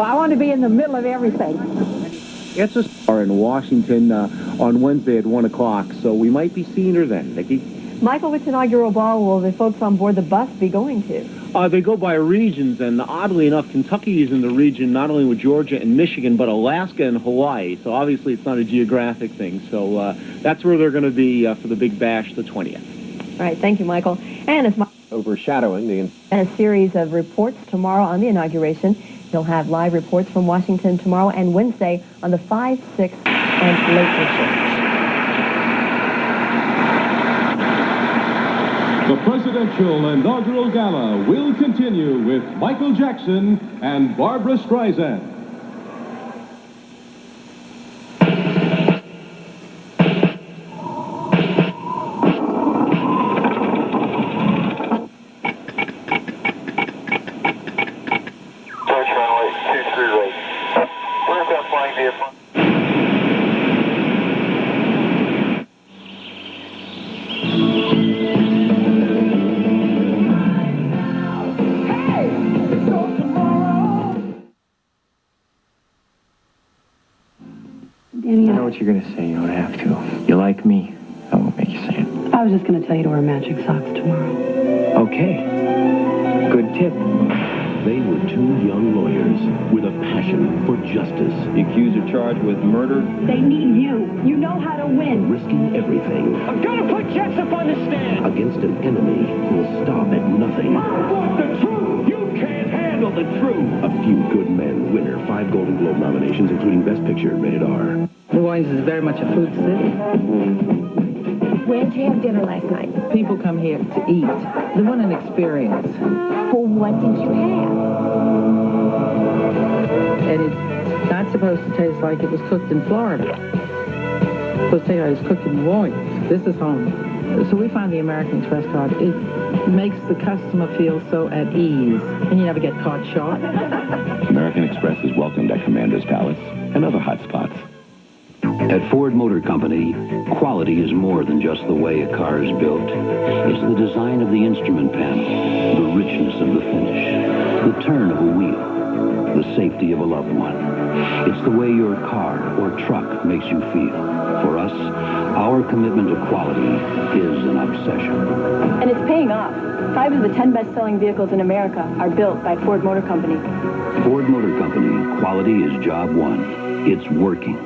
I want to be in the middle of everything. It's a star in Washington on Wednesday at 1 o'clock, so we might be seeing her then, Vicki. Michael, which inaugural ball will the folks on board the bus be going to? They go by regions, and oddly enough, Kentucky is in the region not only with Georgia and Michigan, but Alaska and Hawaii. So obviously it's not a geographic thing. So that's where they're going to be for the Big Bash, the 20th. All right, thank you, Michael. And it's overshadowing the... And a series of reports tomorrow on the inauguration. He'll have live reports from Washington tomorrow and Wednesday on the 5, 6, and late shows. The Presidential Inaugural Gala will continue with Michael Jackson and Barbra Streisand. Where's that flying vehicle? Danny, I know what you're going to say. You don't have to. You like me. I won't make you say it. I was just going to tell you to wear matching socks tomorrow. Okay. Good tip. They were two young lawyers with a passion for justice. The accused are charged with murder. They need you. You know how to win. Risking everything. I'm going to put Jessup on the stand. Against an enemy who will stop at nothing. I want the truth. You can't handle the truth. A Few Good Men, winner, 5 Golden Globe nominations, including Best Picture, rated R. New Orleans is very much a food city. Where did you have dinner last night? People come here to eat. They want an experience. Well, what did you have? And it's not supposed to taste like it was cooked in Florida. It's supposed to taste like it was cooked in New Orleans. This is home. So we find the American Express card, it makes the customer feel so at ease. And you never get caught short. American Express is welcomed at Commander's Palace and other hot spots. At Ford Motor Company, quality is more than just the way a car is built. It's the design of the instrument panel, the richness of the finish, the turn of a wheel, the safety of a loved one. It's the way your car or truck makes you feel. For us, our commitment to quality is an obsession. And it's paying off. 5 of the 10 best-selling vehicles in America are built by Ford Motor Company. Ford Motor Company, quality is job one. It's working.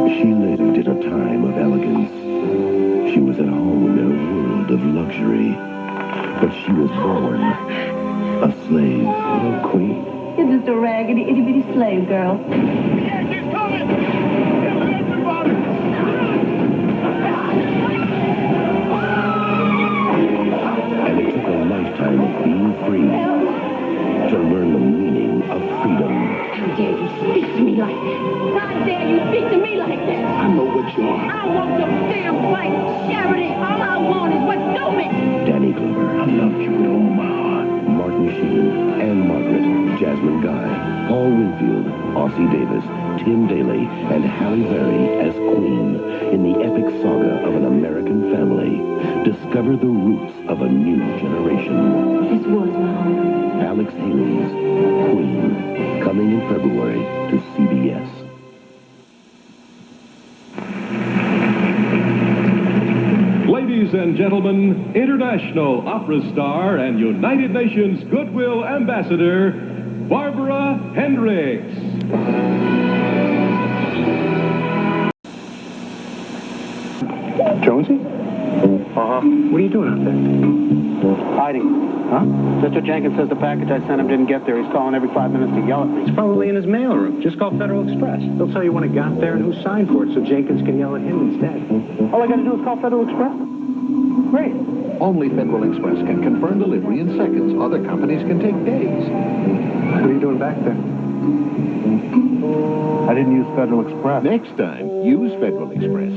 She lived in a time of elegance. She was at home in a world of luxury. But she was born a slave, a queen. You're just a raggedy, itty-bitty slave girl. Yeah, she's coming! Everybody! And it took a lifetime of being free to learn the meaning of freedom. How dare you speak to me like that? How dare you speak to me like that? I know what you are. I want some damn white charity. All I want is what's going. Danny Glover, I love you with all my heart. Martin Sheen, Anne Margaret, Jasmine Guy, Paul Winfield, Ossie Davis, Tim Daly, and Halle Berry as Queen in the epic saga of an American family. Discover the roots of a new generation. This was my home. Alex Haley's Queen, coming in February to CBS. Ladies and gentlemen, international opera star and United Nations Goodwill Ambassador, Barbara Hendricks. Jonesy? Uh-huh. What are you doing out there? Hiding. Huh? Mr. Jenkins says the package I sent him didn't get there. He's calling every 5 minutes to yell at me. It's probably in his mailroom. Just call Federal Express. They'll tell you when it got there and who signed for it so Jenkins can yell at him instead. All I got to do is call Federal Express? Great. Only Federal Express can confirm delivery in seconds. Other companies can take days. What are you doing back there? I didn't use Federal Express. Next time, use Federal Express.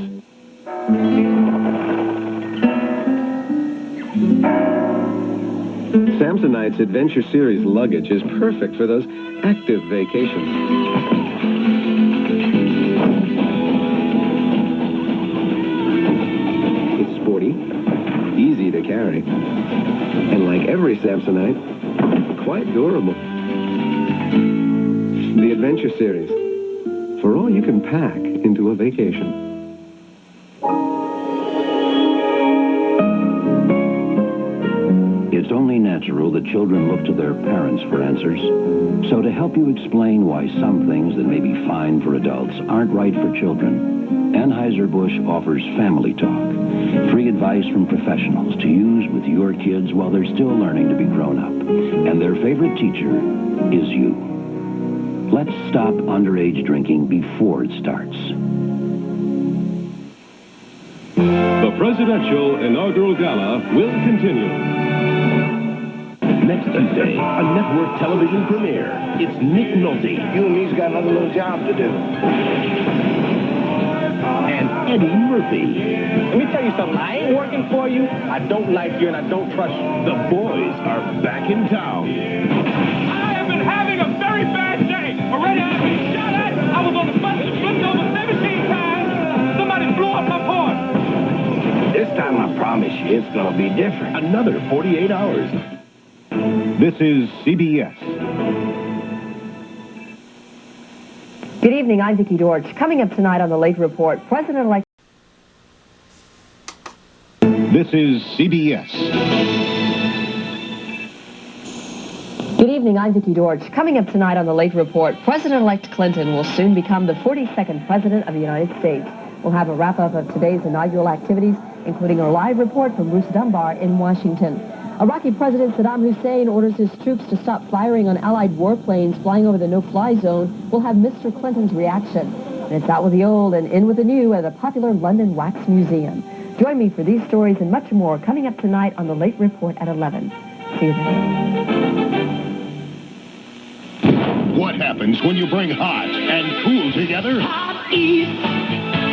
Samsonite's Adventure Series luggage is perfect for those active vacations. It's sporty, easy to carry, and like every Samsonite, quite durable. adventure series. For all you can pack into a vacation. It's only natural that children look to their parents for answers. So to help you explain why some things that may be fine for adults aren't right for children, Anheuser-Busch offers Family Talk, free advice from professionals to use with your kids while they're still learning to be grown up. And their favorite teacher is you. Let's stop underage drinking before it starts. The Presidential Inaugural Gala will continue. Next Tuesday, a network television premiere. It's Nick Nolte. You and me's got another little job to do. And Eddie Murphy. Let me tell you something. I ain't working for you. I don't like you, and I don't trust you. The boys are back in town. I have been having a very bad day. Already I've been shot at. I was on the bus and flipped over 17 times. Somebody blew up my porch. This time, I promise you, it's going to be different. Another 48 hours. This is CBS. Good evening, I'm Vicki Dortch. Coming up tonight on the Late Report, President-elect... This is CBS. Good evening, I'm Vicki Dortch. Coming up tonight on the Late Report, President-elect Clinton will soon become the 42nd President of the United States. We'll have a wrap-up of today's inaugural activities, including a live report from Bruce Dunbar in Washington. Iraqi President Saddam Hussein orders his troops to stop firing on Allied warplanes flying over the no-fly zone. We'll have Mr. Clinton's reaction. And it's out with the old and in with the new at the popular London Wax Museum. Join me for these stories and much more coming up tonight on the Late Report at 11. See you then. What happens when you bring hot and cool together? Hot East,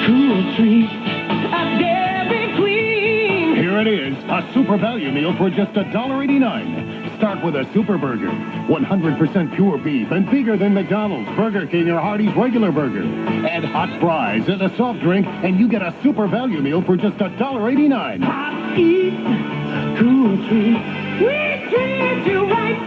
cool treats, a Dairy Queen. Here it is, a super value meal for just $1.89. Start with a Super Burger, 100% pure beef and bigger than McDonald's, Burger King, or Hardee's regular burger. Add hot fries and a soft drink, and you get a super value meal for just $1.89. Hot East, cool treats, we treat you right.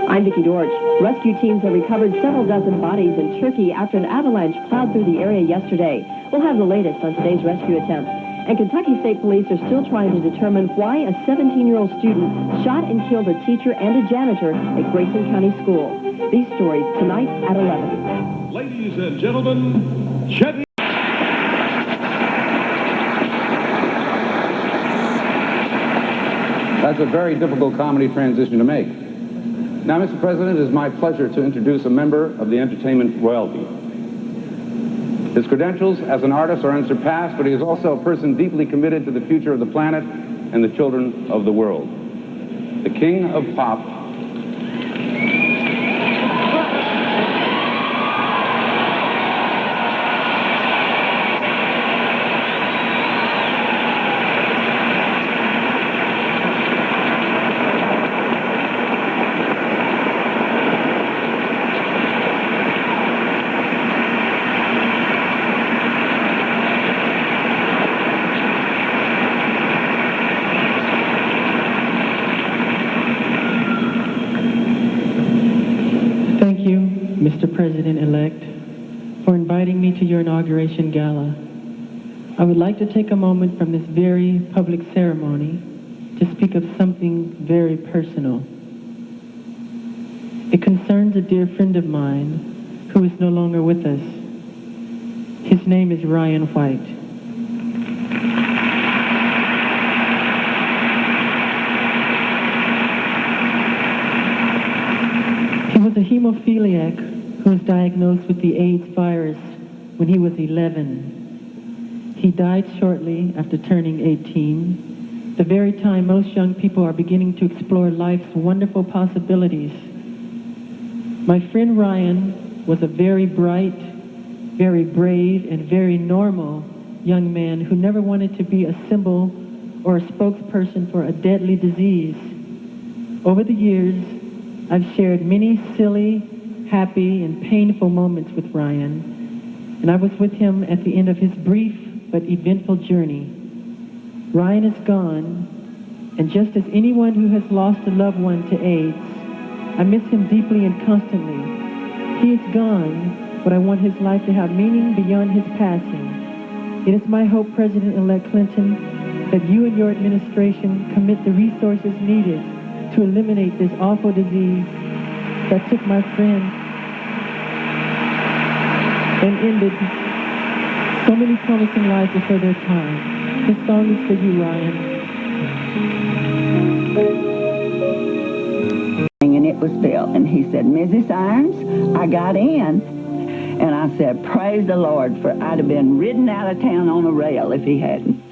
I'm Vicki Dortch. Rescue teams have recovered several dozen bodies in Turkey after an avalanche plowed through the area yesterday. We'll have the latest on today's rescue attempt. And Kentucky State Police are still trying to determine why a 17-year-old student shot and killed a teacher and a janitor at Grayson County School. These stories tonight at 11. Ladies and gentlemen, Chet. That's a very difficult comedy transition to make. Now, Mr. President, it is my pleasure to introduce a member of the entertainment royalty. His credentials as an artist are unsurpassed, but he is also a person deeply committed to the future of the planet and the children of the world. The King of Pop. Mr. President-elect, for inviting me to your inauguration gala. I would like to take a moment from this very public ceremony to speak of something very personal. It concerns a dear friend of mine who is no longer with us. His name is Ryan White. He was a hemophiliac who was diagnosed with the AIDS virus when he was 11. He died shortly after turning 18, the very time most young people are beginning to explore life's wonderful possibilities. My friend Ryan was a very bright, very brave, and very normal young man who never wanted to be a symbol or a spokesperson for a deadly disease. Over the years, I've shared many silly, happy, and painful moments with Ryan, and I was with him at the end of his brief but eventful journey. Ryan is gone, and just as anyone who has lost a loved one to AIDS, I miss him deeply and constantly. He is gone, but I want his life to have meaning beyond his passing. It is my hope, President-elect Clinton, that you and your administration commit the resources needed to eliminate this awful disease that took my friend and ended so many promising lives before their time. This song is for you, Ryan. And it was Bill, and he said, Mrs. Irons, I got in. And I said, praise the Lord, for I'd have been ridden out of town on a rail if he hadn't.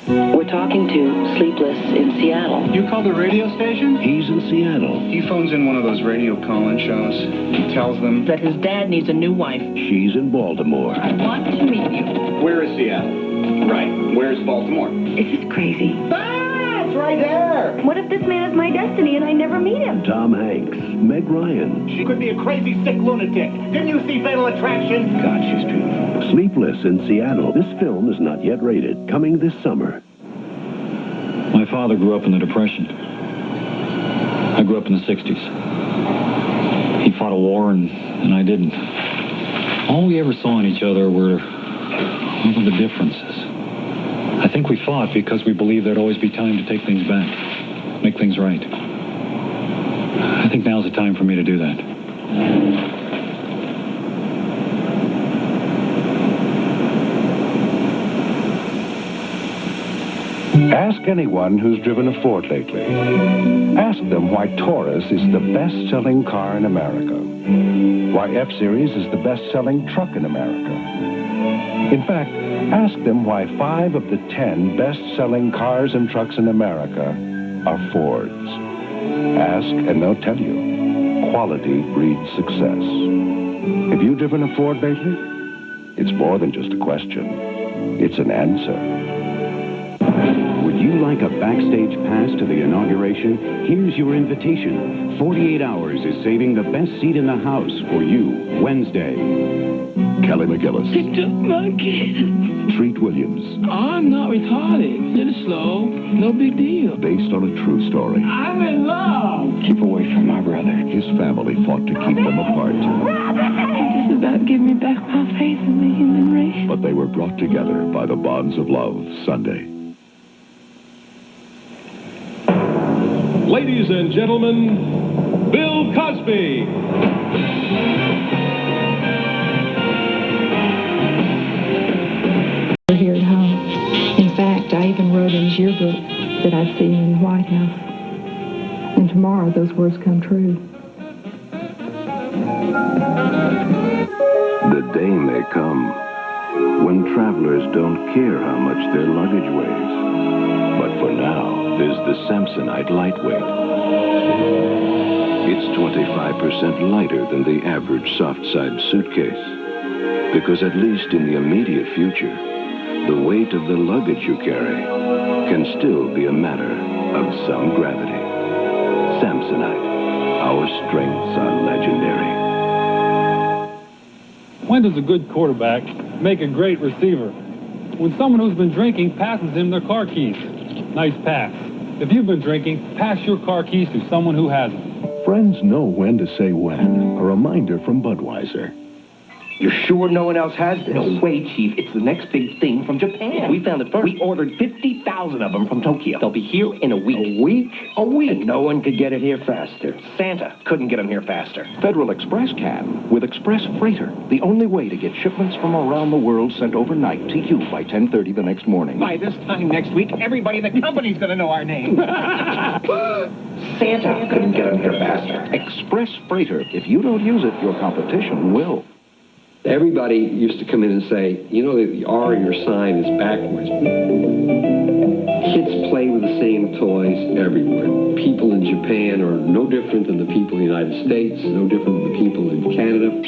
We're talking to Sleepless in Seattle. You called the radio station? He's in Seattle. He phones in one of those radio call-in shows. He tells them that his dad needs a new wife. She's in Baltimore. I want to meet you. Where is Seattle? Right. Where's Baltimore? This is crazy. It's right there. What if this man is my destiny and I never meet him? Tom Hanks, Meg Ryan. She could be a crazy, sick lunatic. Didn't you see Fatal Attraction? God, she's beautiful. Sleepless in Seattle. This film is not yet rated. Coming this summer. My father grew up in the Depression. I grew up in the 60s. He fought a war and I didn't. All we ever saw in each other were the differences. I think we fought because we believed there'd always be time to take things back, make things right. I think now's the time for me to do that. Ask anyone who's driven a Ford lately. Ask them why Taurus is the best-selling car in America. Why F-Series is the best-selling truck in America. In fact, ask them why 5 of the 10 best-selling cars and trucks in America are Fords. Ask and they'll tell you. Quality breeds success. Have you driven a Ford lately? It's more than just a question. It's an answer. Would you like a backstage pass to the inauguration? Here's your invitation. 48 Hours is saving the best seat in the house for you Wednesday. Kelly McGillis. Picked up my kid. Treat Williams. I'm not retarded. A little slow. No big deal. Based on a true story. I'm in love. Keep away from my brother. His family fought to keep them apart. This is about giving me back my faith in the human race. But they were brought together by the bonds of love. Sunday. Ladies and gentlemen, Bill Cosby. We're here at home. In fact, I even wrote in his yearbook that I'd see him in the White House. And tomorrow those words come true. The day may come when travelers don't care how much their luggage weighs. But for now, there's the Samsonite Lightweight. It's 25% lighter than the average soft-side suitcase. Because at least in the immediate future, the weight of the luggage you carry can still be a matter of some gravity. Samsonite, our strengths are legendary. When does a good quarterback make a great receiver? When someone who's been drinking passes him their car keys. Nice pass. If you've been drinking, pass your car keys to someone who hasn't. Friends know when to say when. A reminder from Budweiser. You're sure no one else has this? No way, Chief. It's the next big thing from Japan. We found it first. We ordered 50,000 of them from Tokyo. They'll be here in a week. A week? A week. And no one could get it here faster. Santa couldn't get them here faster. Federal Express can with Express Freighter, the only way to get shipments from around the world sent overnight to you by 10:30 the next morning. By this time next week, everybody in the company's going to know our name. Santa couldn't get them here faster. Express Freighter. If you don't use it, your competition will. Everybody used to come in and say, you know, the R in your sign is backwards. Kids play with the same toys everywhere. People in Japan are no different than the people in the United States, no different than the people in Canada.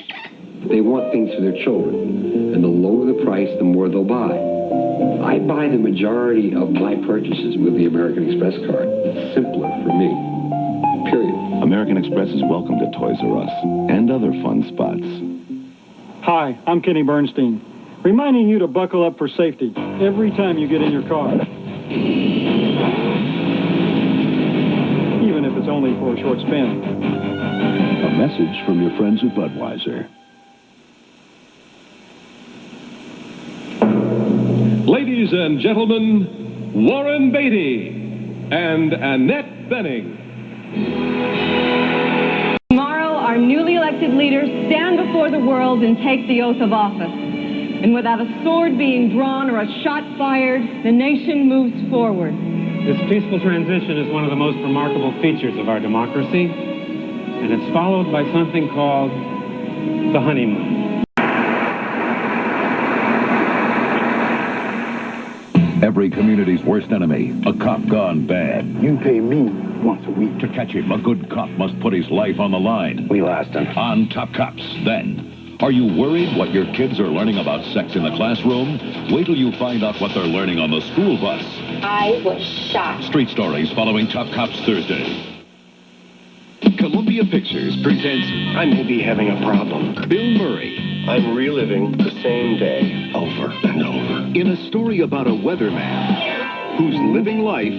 They want things for their children, and the lower the price, the more they'll buy. I buy the majority of my purchases with the American Express card. It's simpler for me, period. American Express is welcome to Toys R Us and other fun spots. Hi, I'm Kenny Bernstein, reminding you to buckle up for safety every time you get in your car. only for a short spin. A message from your friends at Budweiser. Ladies and gentlemen, Warren Beatty and Annette Bening. Tomorrow, our newly elected leaders stand before the world and take the oath of office. And without a sword being drawn or a shot fired, the nation moves forward. This peaceful transition is one of the most remarkable features of our democracy, and it's followed by something called the honeymoon. Every community's worst enemy, a cop gone bad. You pay me once a week. To catch him, a good cop must put his life on the line. We lost him. On Top Cops, then. Are you worried what your kids are learning about sex in the classroom? Wait till you find out what they're learning on the school bus. I was shocked. Street Stories following Top Cops Thursday. Columbia Pictures presents I may be having a problem. Bill Murray I'm reliving the same day over and over. in a story about a weatherman who's living life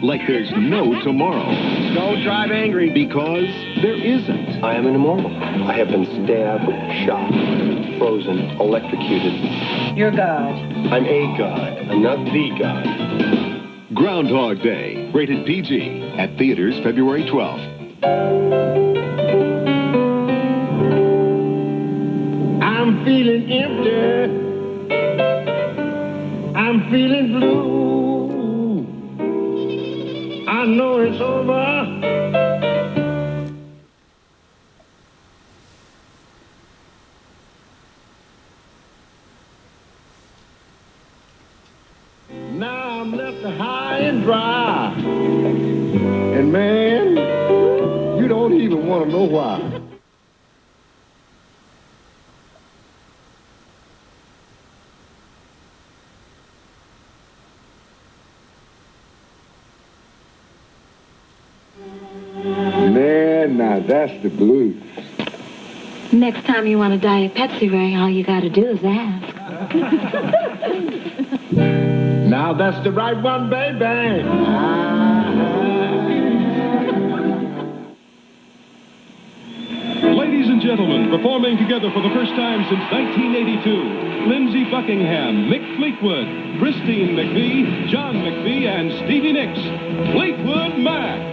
like there's no tomorrow. Don't drive angry. Because there isn't. I am an immortal. I have been stabbed, shot, frozen, electrocuted. You're God. I'm a god. I'm not the god. Groundhog Day, rated PG, at theaters February 12th. I'm feeling empty. I'm feeling blue. I know it's over. Now I'm left high and dry. And man, you don't even want to know why. Man, now that's the blues. Next time you want to die a Pepsi Ray, all you got to do is ask. Now that's the right one, baby. Ladies and gentlemen, performing together for the first time since 1982, Lindsey Buckingham, Mick Fleetwood, Christine McVie, John McVie, and Stevie Nicks. Fleetwood Mac.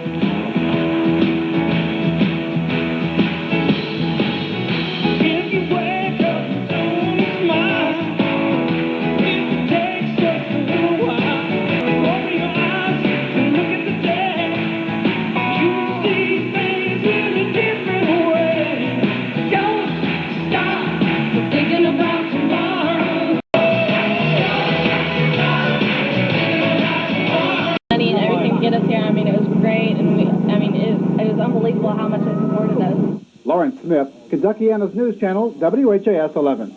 Unbelievable how much they supported us. Lawrence Smith, Kentuckiana's News Channel, WHAS 11.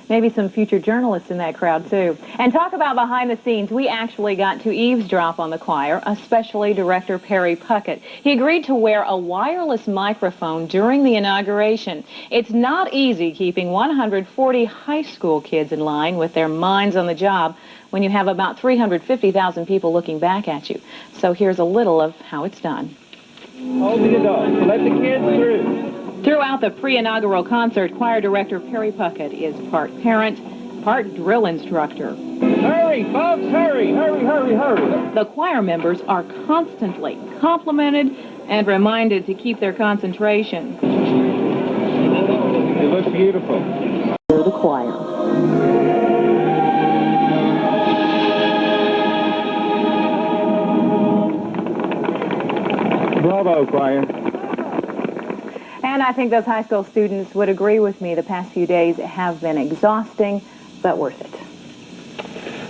Maybe some future journalists in that crowd, too. And talk about behind the scenes. We actually got to eavesdrop on the choir, especially Director Perry Puckett. He agreed to wear a wireless microphone during the inauguration. It's not easy keeping 140 high school kids in line with their minds on the job when you have about 350,000 people looking back at you. So here's a little of how it's done. Hold the adults. Let the kids through. Throughout the pre-inaugural concert, choir director Perry Puckett is part parent, part drill instructor. Hurry, folks, hurry, hurry, hurry, hurry. The choir members are constantly complimented and reminded to keep their concentration. It looks beautiful. The choir. Bravo, choir. And I think those high school students would agree with me. The past few days have been exhausting, but worth it.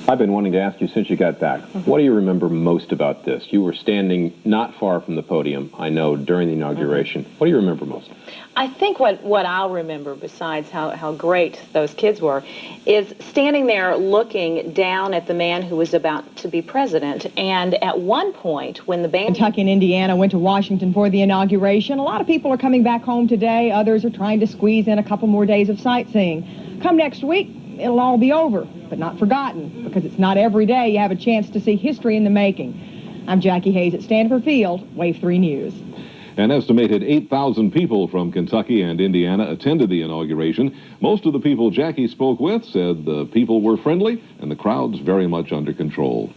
I've been wanting to ask you since you got back, what do you remember most about this? You were standing not far from the podium, I know, during the inauguration. What do you remember most? I think what I'll remember, besides how great those kids were, is standing there looking down at the man who was about to be president. And at one point, when the band... Kentucky and Indiana went to Washington for the inauguration. A lot of people are coming back home today. Others are trying to squeeze in a couple more days of sightseeing. Come next week, it'll all be over, but not forgotten, because it's not every day you have a chance to see history in the making. I'm Jackie Hayes at Stanford Field, Wave 3 News. An estimated 8,000 people from Kentucky and Indiana attended the inauguration. Most of the people Jackie spoke with said the people were friendly and the crowds very much under control.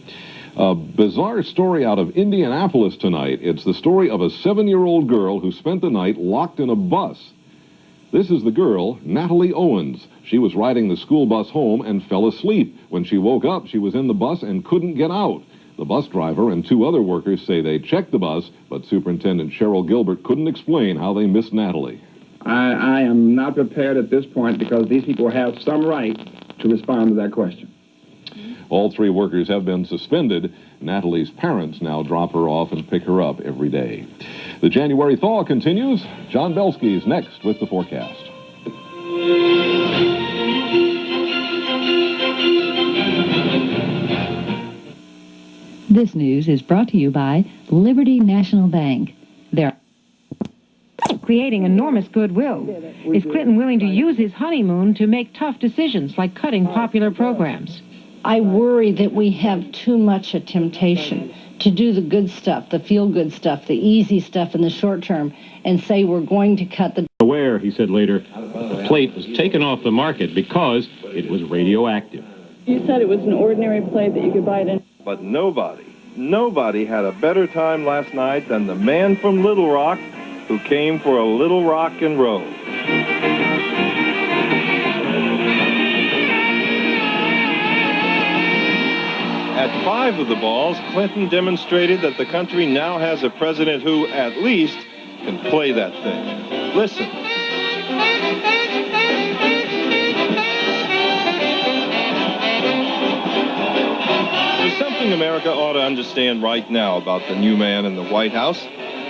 A bizarre story out of Indianapolis tonight. It's the story of a 7-year-old girl who spent the night locked in a bus. This is the girl, Natalie Owens. She was riding the school bus home and fell asleep. When she woke up, she was in the bus and couldn't get out. The bus driver and 2 other workers say they checked the bus, but Superintendent Cheryl Gilbert couldn't explain how they missed Natalie. I am not prepared at this point because these people have some right to respond to that question. All 3 workers have been suspended. Natalie's parents now drop her off and pick her up every day. The January thaw continues. John Belsky's next with the forecast. This news is brought to you by Liberty National Bank. They're creating enormous goodwill. Is Clinton willing to use his honeymoon to make tough decisions like cutting popular programs? I worry that we have too much a temptation to do the good stuff, the feel-good stuff, the easy stuff in the short term, and say we're going to cut the... Aware, he said later, the plate was taken off the market because it was radioactive. You said it was an ordinary plate that you could buy it in. But nobody had a better time last night than the man from Little Rock who came for a little rock and roll. At 5 of the balls, Clinton demonstrated that the country now has a president who, at least, can play that thing. Listen. There's something America ought to understand right now about the new man in the White House.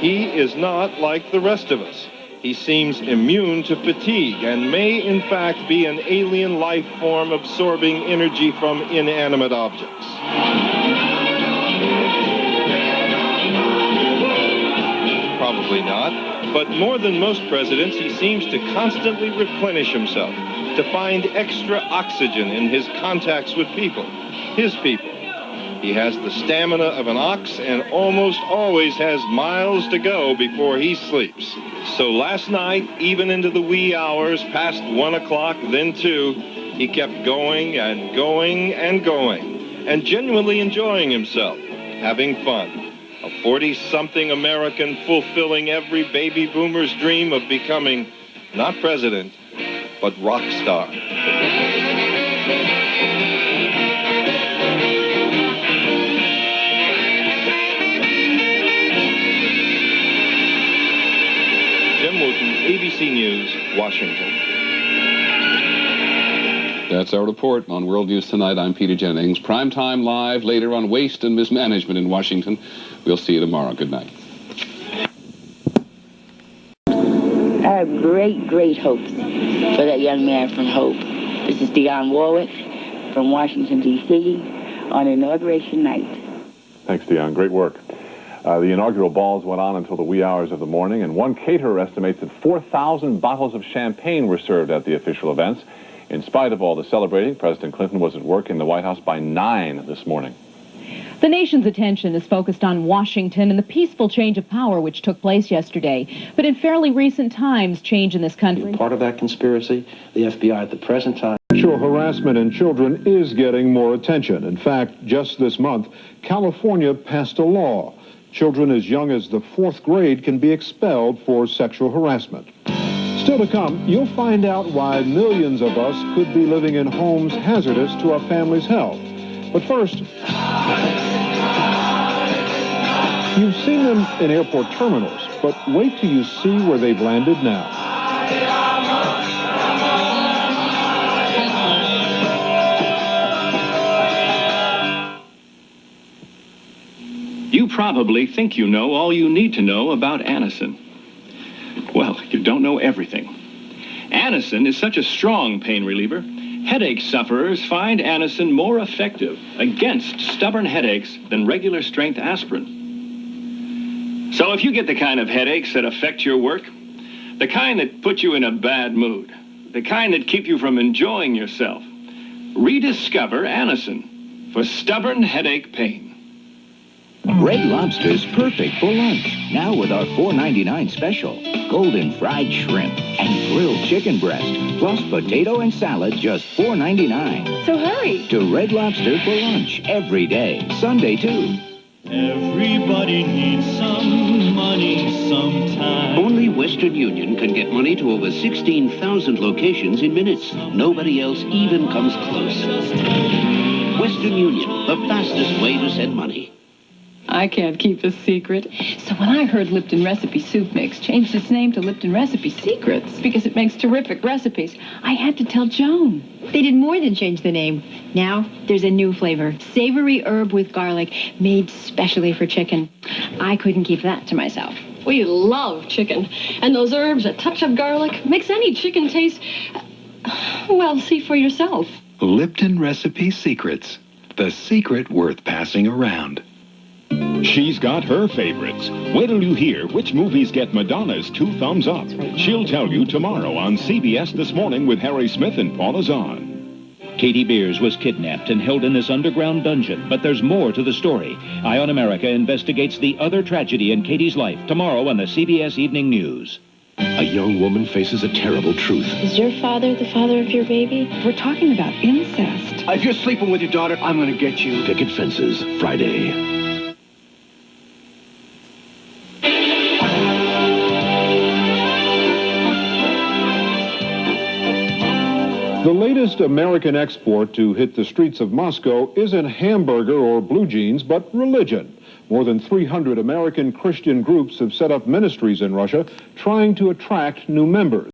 He is not like the rest of us. He seems immune to fatigue and may, in fact, be an alien life form absorbing energy from inanimate objects. Probably not, but more than most presidents, he seems to constantly replenish himself, to find extra oxygen in his contacts with people, his people. He has the stamina of an ox and almost always has miles to go before he sleeps. So last night, even into the wee hours, past 1 o'clock, then 2, he kept going and going and going, and genuinely enjoying himself, having fun. A 40-something American fulfilling every baby boomer's dream of becoming, not president, but rock star. ABC News, Washington. That's our report on World News Tonight. I'm Peter Jennings. Primetime live later on waste and mismanagement in Washington. We'll see you tomorrow. Good night. I have great hopes for that young man from Hope. This is Dionne Warwick from Washington, D.C. on Inauguration Night. Thanks, Dionne. Great work. The inaugural balls went on until the wee hours of the morning, and one caterer estimates that 4,000 bottles of champagne were served at the official events. In spite of all the celebrating, President Clinton was at work in the White House by 9 this morning. The nation's attention is focused on Washington and the peaceful change of power which took place yesterday. But in fairly recent times, change in this country... Part of that conspiracy, the FBI at the present time... Sexual harassment in children is getting more attention. In fact, just this month, California passed a law. Children as young as the 4th grade can be expelled for sexual harassment. Still to come, you'll find out why millions of us could be living in homes hazardous to our family's health. But first, you've seen them in airport terminals, but wait till you see where they've landed now. You probably think you know all you need to know about Anacin. Well, you don't know everything. Anacin is such a strong pain reliever, headache sufferers find Anacin more effective against stubborn headaches than regular strength aspirin. So if you get the kind of headaches that affect your work, the kind that put you in a bad mood, the kind that keep you from enjoying yourself, rediscover Anacin for stubborn headache pain. Red Lobster's perfect for lunch. Now with our $4.99 special. Golden fried shrimp and grilled chicken breast, plus potato and salad, just $4.99. So hurry. To Red Lobster for lunch every day. Sunday, too. Everybody needs some money sometime. Only Western Union can get money to over 16,000 locations in minutes. Nobody else even comes close. Western Union, the fastest way to send money. I can't keep a secret. So when I heard Lipton Recipe Soup Mix changed its name to Lipton Recipe Secrets because it makes terrific recipes, I had to tell Joan. They did more than change the name. Now there's a new flavor, savory herb with garlic, made specially for chicken. I couldn't keep that to myself. We love chicken. And those herbs, a touch of garlic, makes any chicken taste... Well, see for yourself. Lipton Recipe Secrets. The secret worth passing around. She's got her favorites. Wait till you hear which movies get Madonna's 2 thumbs up. She'll tell you tomorrow on CBS This Morning with Harry Smith and Paula Zahn. Katie Beers was kidnapped and held in this underground dungeon, but there's more to the story. Eye on America investigates the other tragedy in Katie's life tomorrow on the CBS Evening News. A young woman faces a terrible truth. Is your father the father of your baby? We're talking about incest. If you're sleeping with your daughter, I'm going to get you. Picket Fences, Friday. The latest American export to hit the streets of Moscow isn't hamburger or blue jeans, but religion. More than 300 American Christian groups have set up ministries in Russia trying to attract new members.